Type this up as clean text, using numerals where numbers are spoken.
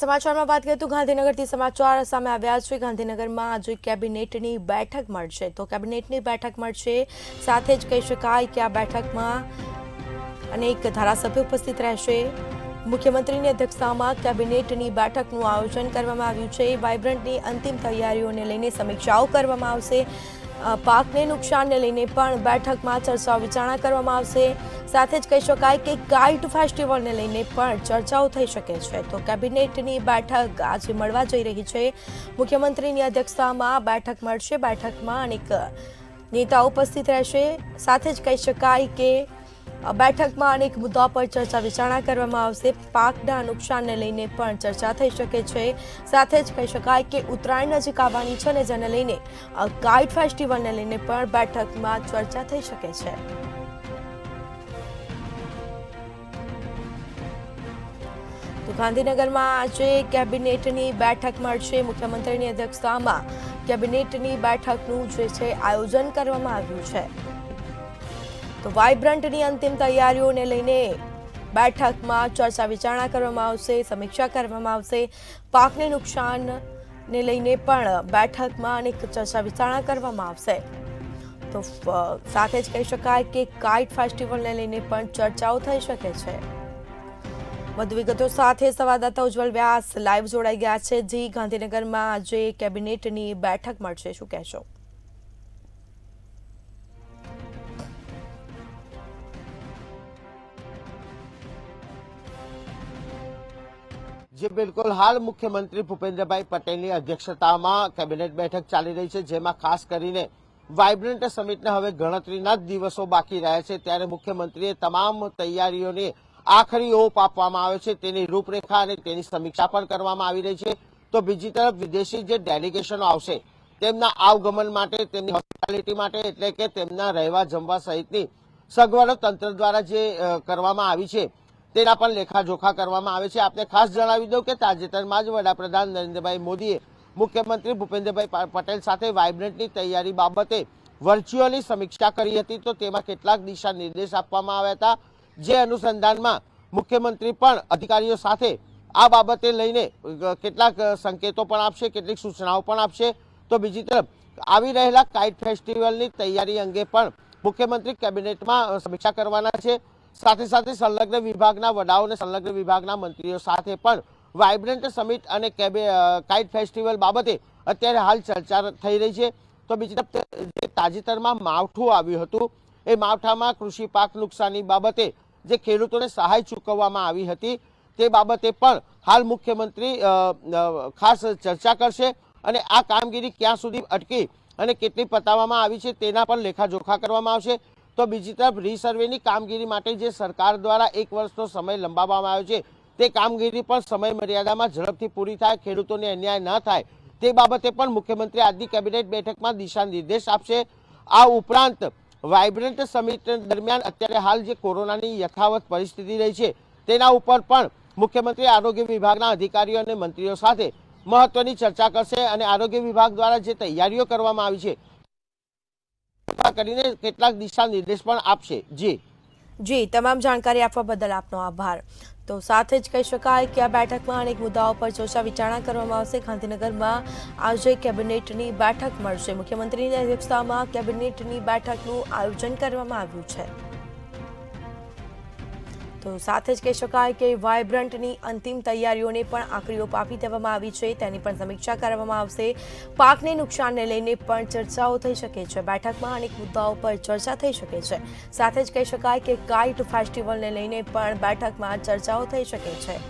સમાચારમાં વાત કરીએ તો ગાંધીનગરથી સમાચાર સામે આવ્યા છે। ગાંધીનગરમાં આજે કેબિનેટની બેઠક મળશે તો કેબિનેટની બેઠક મળશે સાથે જ કહી શકાય કે આ બેઠકમાં અનેક ધારાસભ્યો ઉપસ્થિત રહેશે। મુખ્યમંત્રીની અધ્યક્ષતામાં કેબિનેટની બેઠકનું આયોજન કરવામાં આવ્યું છે। વાઇબ્રન્ટની અંતિમ તૈયારીઓને લઈને સમીક્ષાઓ કરવામાં આવશે। પાકને નુકસાનને લઈને પણ બેઠકમાં ચર્ચા વિચારણા કરવામાં આવશે। સાથે જ કહી શકાય કે કાઇટ ફેસ્ટિવલને લઈને પણ ચર્ચાઓ થઈ શકે છે। તો કેબિનેટની બેઠક આજે મળવા જઈ રહી છે। મુખ્યમંત્રીની અધ્યક્ષતામાં બેઠક મળશે। બેઠકમાં અનેક નેતાઓ ઉપસ્થિત રહેશે। સાથે જ કહી શકાય કે બેઠકમાં અનેક મુદ્દાઓ પર ચર્ચા વિચારણા કરવામાં આવશે। પાકના નુકસાનને લઈને પણ ચર્ચા થઈ શકે છે। સાથે જ કહી શકાય કે ઉત્તરાયણ નજીક આવવાની છે અને જેને લઈને કાઇટ ફેસ્ટિવલને લઈને પણ બેઠકમાં ચર્ચા થઈ શકે છે। તો ગાંધીનગરમાં આજે કેબિનેટની બેઠક મળશે। મુખ્યમંત્રીની અધ્યક્ષતામાં કેબિનેટની બેઠકનું જે છે આયોજન કરવામાં આવ્યું છે। તો વાઇબ્રન્ટની અંતિમ તૈયારીઓને લઈને બેઠકમાં ચર્ચા વિચારણા કરવામાં આવશે, સમીક્ષા કરવામાં આવશે। પાકને નુકસાનને લઈને પણ બેઠકમાં અનેક ચર્ચા વિચારણા કરવામાં આવશે। તો સાથે જ કહી શકાય કે કાઇટ ફેસ્ટિવલને લઈને પણ ચર્ચાઓ થઈ શકે છે। વધુ વિગતો સાથે સંવાદદાતા ઉજ્જવલ વ્યાસ લાઈવ જોડાઈ ગયા છે। જી, ગાંધીનગરમાં આજે કેબિનેટની બેઠક મળશે, શું કહેશો? जी बिल्कुल, हाल मुख्यमंत्री भूपेन्द्रभाई पटेलની અધ્યક્ષતામાં કેબિનેટ બેઠક ચાલી રહી છે, જેમાં ખાસ કરીને વાઇબ્રન્ટ સમિટને હવે ગણતરીના જ દિવસો બાકી રહ્યા છે। ત્યારે મુખ્યમંત્રીએ તમામ તૈયારીઓને આખરી ઓપ આપવામાં આવ્યો છે। તેની રૂપરેખા અને તેની સમીક્ષા પણ કરવામાં આવી રહી છે। તો બીજી તરફ વિદેશી જે ડેલિગેશનો આવશે તેમના આવગમન માટે, તેમની હોસ્પિટાલિટી માટે, એટલે કે તેમના રહેવા જમવા સહિતની સગવડો તંત્ર દ્વારા જે કરવામાં આવી છે તેના પણ લેખાજોખા કરવામાં આવે છે। આપને ખાસ જણાવી દઉં કે તાજેતરમાં જ વડાપ્રધાન નરેન્દ્રભાઈ મોદીએ મુખ્યમંત્રી ભૂપેન્દ્રભાઈ પટેલ સાથે વાઇબ્રન્ટની તૈયારી બાબતે વર્ચ્યુઅલી સમીક્ષા કરી હતી। તો તેમાં કેટલાક દિશા નિર્દેશ આપવામાં આવ્યા હતા, જે અનુસંધાનમાં મુખ્યમંત્રી પણ અધિકારીઓ સાથે આ બાબતે લઈને કેટલાક સંકેતો પણ આપશે, કેટલીક સૂચનાઓ પણ આપશે। તો બીજી તરફ આવી રહેલા કાઇટ ફેસ્ટિવલની તૈયારી અંગે પણ મુખ્યમંત્રી કેબિનેટમાં સમીક્ષા કરવાના છે। સાથે સાથે સંલગ્ન વિભાગના વડાઓ અને સંલગ્ન વિભાગના મંત્રીઓ સાથે પણ વાઇબ્રન્ટ સમિટ અને કાઇટ ફેસ્ટિવલ બાબતે અત્યારે હાલ ચર્ચા થઈ રહી છે। તો બીજી તરફ જે તાજેતરમાં માવઠું આવ્યું હતું એ માવઠામાં કૃષિ પાક નુકસાની બાબતે જે ખેડૂતોને સહાય ચૂકવવામાં આવી હતી તે બાબતે પણ હાલ મુખ્યમંત્રી ખાસ ચર્ચા કરશે અને આ કામગીરી ક્યાં સુધી અટકી અને કેટલી પતાવવામાં આવી છે તેના પણ લેખાજોખા કરવામાં આવશે। તો બીજી તરફ રીસર્વેની કામગીરી માટે જે સરકાર દ્વારા 1 વર્ષનો સમય લંબાવવામાં આવ્યો છે તે કામગીરી પણ સમય મર્યાદામાં ઝડપથી પૂરી થાય, ખેડૂતોને અન્યાય ન થાય તે બાબતે પણ મુખ્યમંત્રી આજની કેબિનેટ બેઠકમાં દિશા નિર્દેશ આપશે। આ ઉપરાંત વાઇબ્રન્ટ સમિટ દરમિયાન અત્યારે હાલ જે કોરોનાની યથાવત પરિસ્થિતિ રહી છે તેના ઉપર પણ મુખ્યમંત્રી આરોગ્ય વિભાગના અધિકારીઓ અને મંત્રીઓ સાથે મહત્વની ચર્ચા કરશે અને આરોગ્ય વિભાગ દ્વારા જે તૈયારીઓ કરવામાં આવી છે કરીને કેટલાક દિશા નિર્દેશ પણ આપશે। જી, તમામ જાણકારી આપવા બદલ આપનો આભાર। તો સાથે જ કહી શકાય કે આ બેઠકમાં અનેક મુદ્દાઓ પર ચર્ચા વિચારણા કરવામાં આવશે। ગાંધીનગરમાં આજે કેબિનેટની બેઠક મળશે। મુખ્યમંત્રીની અધ્યક્ષતામાં કેબિનેટની બેઠકનું આયોજન કરવામાં આવ્યું છે। તો સાથે જ કહી શકાય કે વાઇબ્રન્ટની અંતિમ તૈયારીઓને પણ આખરી ઓપ આપી દેવામાં આવી છે, તેની પણ સમીક્ષા કરવામાં આવશે। પાકને નુકસાનને લઈને પણ ચર્ચાઓ થઈ શકે છે। બેઠકમાં અનેક મુદ્દાઓ પર ચર્ચા થઈ શકે છે। સાથે જ કહી શકાય કે કાઇટ ફેસ્ટિવલને લઈને પણ બેઠકમાં ચર્ચાઓ થઈ શકે છે।